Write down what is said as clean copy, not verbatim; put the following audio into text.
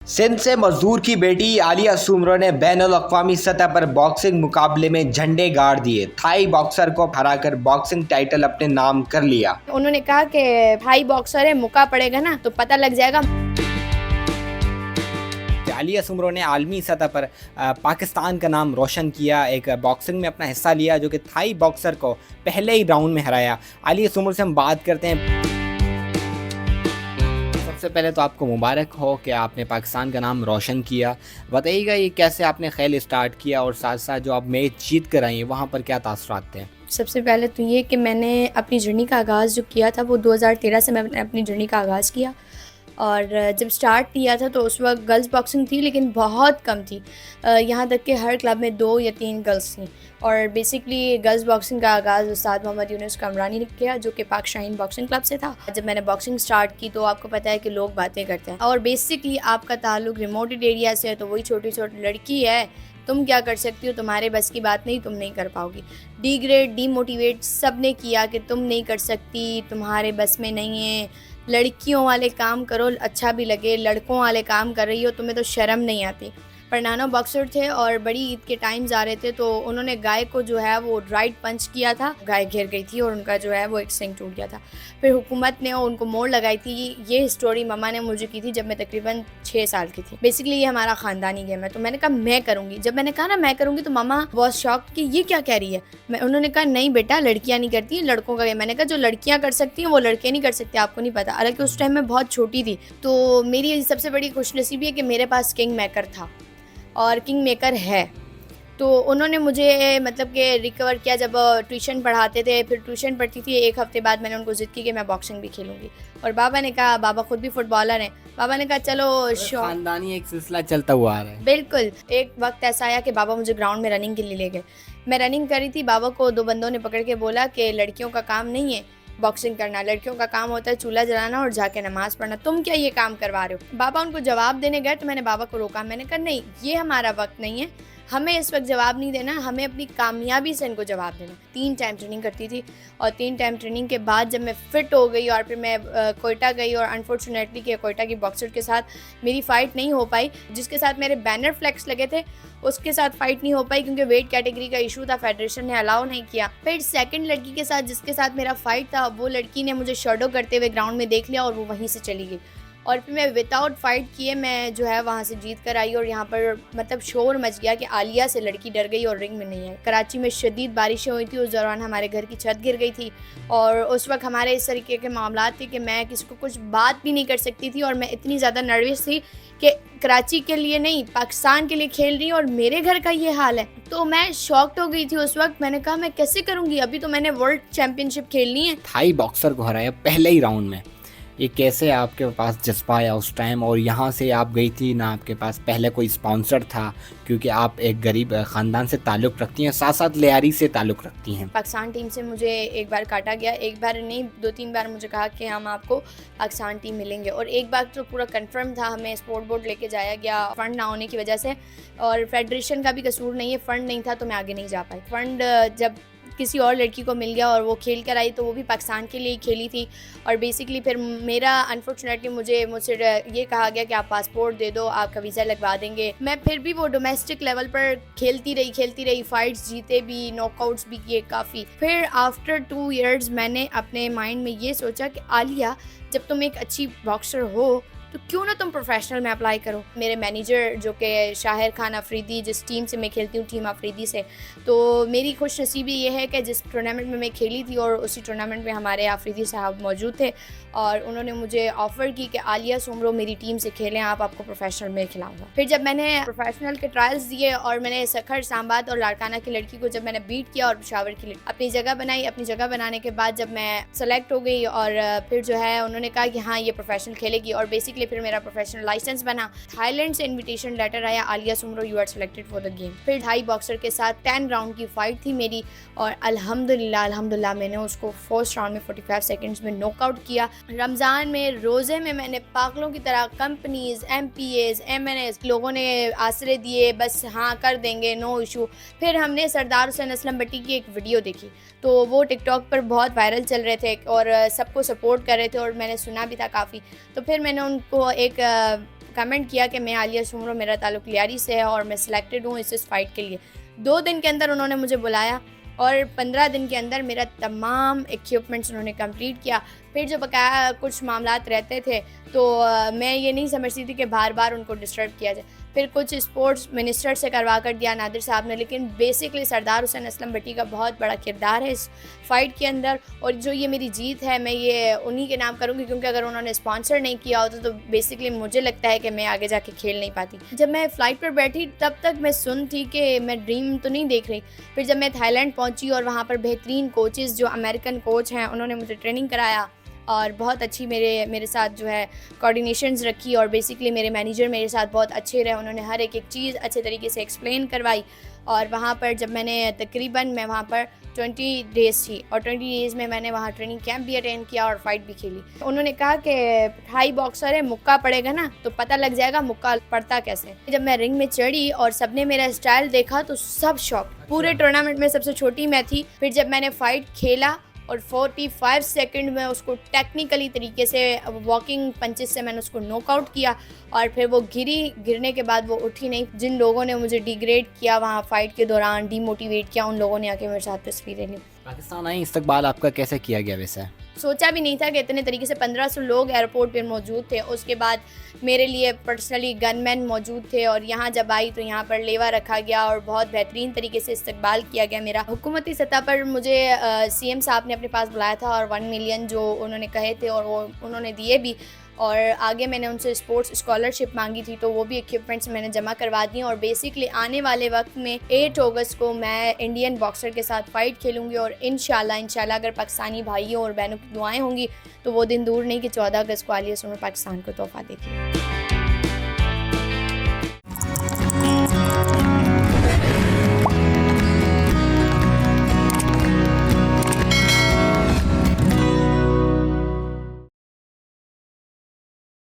सिंध से मजदूर की बेटी आलिया सुमरो ने बैनुल-अक़वामी सतह पर बॉक्सिंग मुकाबले में झंडे गाड़ दिए। थाई बॉक्सर को हराकर बॉक्सिंग टाइटल अपने नाम कर लिया। उन्होंने कहा कि थाई बॉक्सर है, मुक्का पड़ेगा ना तो पता लग जाएगा। आलिया सुमरो ने आलमी सतह पर पाकिस्तान का नाम रोशन किया, एक बॉक्सिंग में अपना हिस्सा लिया जो कि थाई बॉक्सर को पहले ही राउंड में हराया। आलिया सुमरो से हम बात करते हैं। सबसे पहले तो आपको मुबारक हो कि आपने पाकिस्तान का नाम रोशन किया। बताइएगा ये कैसे आपने खेल स्टार्ट किया और साथ साथ जो आप मैच जीत कर आई वहाँ पर क्या तासुरात थे? सबसे पहले तो ये कि मैंने अपनी जर्नी का आगाज़ जो किया था वो 2013 से मैंने अपनी जर्नी का आगाज़ किया। और जब स्टार्ट किया था तो उस वक्त गर्ल्स बॉक्सिंग थी लेकिन बहुत कम थी। यहाँ तक कि हर क्लब में 2 या 3 गर्ल्स थी। और बेसिकली गर्ल्स बॉक्सिंग का आगाज़ उस्ताद मोहम्मद यूनुस कमरानी ने किया जो कि पाक शाहीन बॉक्सिंग क्लब से था। जब मैंने बॉक्सिंग स्टार्ट की तो आपको पता है कि लोग बातें करते हैं और बेसिकली आपका ताल्लुक रिमोटेड एरिया से है, तो वही छोटी छोटी लड़की है, तुम क्या कर सकती हो, तुम्हारे बस की बात नहीं, तुम नहीं कर पाओगी। डिग्रेड डीमोटिवेट सब ने किया कि तुम नहीं कर सकती, तुम्हारे बस में नहीं है, लड़कियों वाले काम करो, अच्छा भी लगे, लड़कों वाले काम कर रही हो, तुम्हें तो शर्म नहीं आती। पर नानो बॉक्सर थे और बड़ी ईद के टाइम्स आ रहे थे तो उन्होंने गाय को जो है वो राइट पंच किया था, गाय घिर गई थी और उनका जो है वो एक सिंग टूट गया था। फिर हुकूमत ने उनको मोड़ लगाई थी। ये स्टोरी मम्मा ने मुझे की थी जब मैं तकरीबन 6 साल की थी। बेसिकली ये हमारा ख़ानदानी गेम है, तो मैंने कहा मैं करूँगी। जब मैंने कहा ना मैं करूँगी तो मम्मा बहुत शॉक्ड कि ये क्या कह रही है। उन्होंने कहा नहीं बेटा, लड़कियाँ नहीं करती, लड़कों का गेम। मैंने कहा जो लड़कियाँ कर सकती हैं वो लड़के नहीं कर सकते, आपको नहीं पता। हालांकि उस टाइम मैं बहुत छोटी थी। तो मेरी सबसे बड़ी खुशनसीबी है कि मेरे पास किंग मेकर था और किंग मेकर है। तो उन्होंने मुझे मतलब कि रिकवर किया जब ट्यूशन पढ़ाते थे। फिर ट्यूशन पढ़ती थी, 1 हफ़्ते बाद मैंने उनको ज़िद की कि मैं बॉक्सिंग भी खेलूँगी। और बाबा ने कहा, बाबा ख़ुद भी फुटबॉलर हैं, बाबा ने कहा चलो खानदानी एक सिलसिला चलता हुआ आ रहा है। बिल्कुल। एक वक्त ऐसा आया कि बाबा मुझे ग्राउंड में रनिंग के लिए ले गए। मैं रनिंग कर रही थी, बाबा को 2 बंदों ने पकड़ के बोला कि लड़कियों का काम नहीं है बॉक्सिंग करना, लड़कियों का काम होता है चूल्हा जलाना और जाके नमाज़ पढ़ना, तुम क्या ये काम करवा रहे हो। बाबा उनको जवाब देने गए तो मैंने बाबा को रोका। मैंने कहा नहीं, ये हमारा वक्त नहीं है, हमें इस वक्त जवाब नहीं देना, हमें अपनी कामयाबी से इनको जवाब देना। 3 टाइम ट्रेनिंग करती थी और 3 टाइम ट्रेनिंग के बाद जब मैं फ़िट हो गई और फिर मैं कोयटा गई और अनफॉर्चुनेटली कि कोयटा की बॉक्सर के साथ मेरी फ़ाइट नहीं हो पाई, जिसके साथ मेरे बैनर फ्लैक्स लगे थे उसके साथ फ़ाइट नहीं हो पाई क्योंकि वेट कैटेगरी का इशू था, फेडरेशन ने अलाउ नहीं किया। फिर सेकंड लड़की के साथ जिसके साथ मेरा फ़ाइट था, वो लड़की ने मुझे शैडो करते हुए ग्राउंड में देख लिया और वो वहीं से चली गई। और फिर मैं विदाउट फाइट किए मैं जो है वहाँ से जीत कर आई और यहाँ पर मतलब शोर मच गया कि आलिया से लड़की डर गई और रिंग में नहीं है। कराची में शदीद बारिशें हुई थी, उस दौरान हमारे घर की छत गिर गई थी और उस वक्त हमारे इस तरीके के मामला थे कि मैं किसी को कुछ बात भी नहीं कर सकती थी और मैं इतनी ज़्यादा नर्वस थी कि कराची के लिए नहीं पाकिस्तान के लिए खेल रही हूँ और मेरे घर का ये हाल है। तो मैं शॉक्ड हो गई थी उस वक्त। मैंने कहा मैं कैसे करूँगी, अभी तो मैंने वर्ल्ड चैम्पियनशिप खेलनी है। थाई बॉक्सर को हराया पहले ही राउंड में, ये कैसे आपके पास जज्बा आया उस टाइम? और यहाँ से आप गई थी ना, आपके पास पहले कोई स्पॉन्सर था क्योंकि आप एक गरीब ख़ानदान से ताल्लुक़ रखती हैं, साथ साथ लियारी से ताल्लुक़ रखती हैं। पाकिस्तान टीम से मुझे एक बार काटा गया, एक बार नहीं 2-3 बार मुझे कहा कि हम आपको पाकिस्तान टीम मिलेंगे और एक बार तो पूरा कंफर्म था, हमें स्पोर्ट बोर्ड लेके जाया गया फ़ंड ना होने की वजह से। और फेडरेशन का भी कसूर नहीं है, फ़ंड नहीं था तो मैं आगे नहीं जा पाई। फ़ंड जब किसी और लड़की को मिल गया और वो खेल कर आई तो वो भी पाकिस्तान के लिए ही खेली थी। और बेसिकली फिर मेरा अनफॉर्चुनेटली मुझसे ये कहा गया कि आप पासपोर्ट दे दो, आपका वीज़ा लगवा देंगे। मैं फिर भी वो डोमेस्टिक लेवल पर खेलती रही, फ़ाइट्स जीते भी, नॉकआउट्स भी किए काफ़ी। फिर आफ्टर 2 ईयर्स मैंने अपने माइंड में ये सोचा कि आलिया जब तुम एक अच्छी बॉक्सर हो तो क्यों ना तुम प्रोफेशनल में अप्लाई करो। मेरे मैनेजर जो कि शाहिर खान अफरीदी, जिस टीम से मैं खेलती हूँ टीम अफरीदी से, तो मेरी खुश नसीबी ये है कि जिस टूर्नामेंट में मैं खेली थी और उसी टूर्नामेंट में हमारे अफरीदी साहब मौजूद थे और उन्होंने मुझे ऑफ़र की कि आलिया सुमरो मेरी टीम से खेलें, आपको प्रोफेशनल में खिलाऊंगा। फिर जब मैंने प्रोफेशनल के ट्रायल्स दिए और मैंने सखर सांबात और लाड़काना की लड़की को जब मैंने बीट किया और पेशावर की अपनी जगह बनाई, अपनी जगह बनाने के बाद जब मैं सेलेक्ट हो गई और फिर जो है उन्होंने कहा कि हाँ ये प्रोफेशनल खेलेगी और बेसिकली फिर मेरा प्रोफेशनल लाइसेंस बना। थाईलैंड से इनविटेशन लेटर आया, Aliya Soomro you are selected for the game. फिर थाई बॉक्सर के साथ 10 राउंड की फ़ाइट थी मेरी और अल्हम्दुलिल्लाह मैंने उसको फर्स्ट राउंड में 45 सेकंड्स में नॉकआउट किया। रमज़ान में रोज़े में मैंने पागलों की तरह कंपनीज़, MPAs, MNAs लोगों ने आसरे दिए, बस हाँ कर देंगे, नो इशू। फिर हमने सरदार हुसैन असलम भट्टी की एक वीडियो देखी तो वो टिकटॉक पर बहुत वायरल चल रहे थे और सबको सपोर्ट कर रहे थे और मैंने सुना भी था काफ़ी। तो फिर मैंने उनको एक कमेंट किया कि मैं आलिया सुमरो, मेरा ताल्लुक़ लियारी से है और मैं सिलेक्टेड हूँ इस फ़ाइट के लिए। 2 दिन के अंदर उन्होंने मुझे बुलाया और 15 दिन के अंदर मेरा तमाम इक्विपमेंट्स उन्होंने कंप्लीट किया। फिर जो बकाया कुछ मामलात रहते थे तो मैं ये नहीं समझती थी कि बार-बार उनको डिस्टर्ब किया जाए। फिर कुछ स्पोर्ट्स मिनिस्टर से करवा कर दिया नादिर साहब ने, लेकिन बेसिकली सरदार हुसैन असलम भट्टी का बहुत बड़ा किरदार है इस फ़ाइट के अंदर। और जो ये मेरी जीत है मैं ये उन्हीं के नाम करूँगी, क्योंकि अगर उन्होंने स्पॉन्सर नहीं किया होता तो बेसिकली मुझे लगता है कि मैं आगे जाके खेल नहीं पाती। जब मैं फ़्लाइट पर बैठी तब तक मैं सुन थी कि मैं ड्रीम तो नहीं देख रही। फिर जब मैं थाईलैंड पहुँची और वहाँ पर बेहतरीन कोचेज़ जो अमेरिकन कोच हैं उन्होंने मुझे ट्रेनिंग कराया और बहुत अच्छी मेरे साथ जो है कोऑर्डिनेशंस रखी और बेसिकली मेरे मैनेजर मेरे साथ बहुत अच्छे रहे। उन्होंने हर एक चीज़ अच्छे तरीके से एक्सप्लेन करवाई। और वहाँ पर जब मैं वहाँ पर 20 डेज़ थी और 20 डेज़ में मैंने वहाँ ट्रेनिंग कैंप भी अटेंड किया और फाइट भी खेली। उन्होंने कहा कि थाई बॉक्सर है, मुक्का पड़ेगा ना तो पता लग जाएगा मुक्का पड़ता कैसे। जब मैं रिंग में चढ़ी और सबने मेरा स्टाइल देखा तो सब शॉक। पूरे टूर्नामेंट में सबसे छोटी मैं थी। फिर जब मैंने फ़ाइट खेला और 45 सेकंड में उसको टेक्निकली तरीके से वॉकिंग पंचेस से मैंने उसको नॉकआउट किया और फिर वो गिरने के बाद वो उठी नहीं। जिन लोगों ने मुझे डिग्रेड किया वहाँ फ़ाइट के दौरान, डीमोटिवेट किया, उन लोगों ने आके मेरे साथ तस्वीरें ली। पाकिस्तान आए, इस्तकबाल आपका कैसे किया गया वैसे? सोचा भी नहीं था कि इतने तरीके से 1500 लोग एयरपोर्ट पर मौजूद थे। उसके बाद मेरे लिए पर्सनली गनमैन मौजूद थे और यहाँ जब आई तो यहाँ पर लेवा रखा गया और बहुत बेहतरीन तरीके से इस्तकबाल किया गया मेरा। हुकूमती सतह पर मुझे सीएम साहब ने अपने पास बुलाया था और 1 मिलियन जो उन्होंने कहे थे और वो उन्होंने दिए भी। और आगे मैंने उनसे स्पोर्ट्स स्कॉलरशिप मांगी थी तो वो भी इक्विपमेंट्स मैंने जमा करवा दी। और बेसिकली आने वाले वक्त में 8 अगस्त को मैं इंडियन बॉक्सर के साथ फ़ाइट खेलूँगी और इंशाल्लाह अगर पाकिस्तानी भाइयों और बहनों की दुआएं होंगी तो वो दिन दूर नहीं कि 14 अगस्त को आलिया सुमरो पाकिस्तान को तोहफ़ा देगी।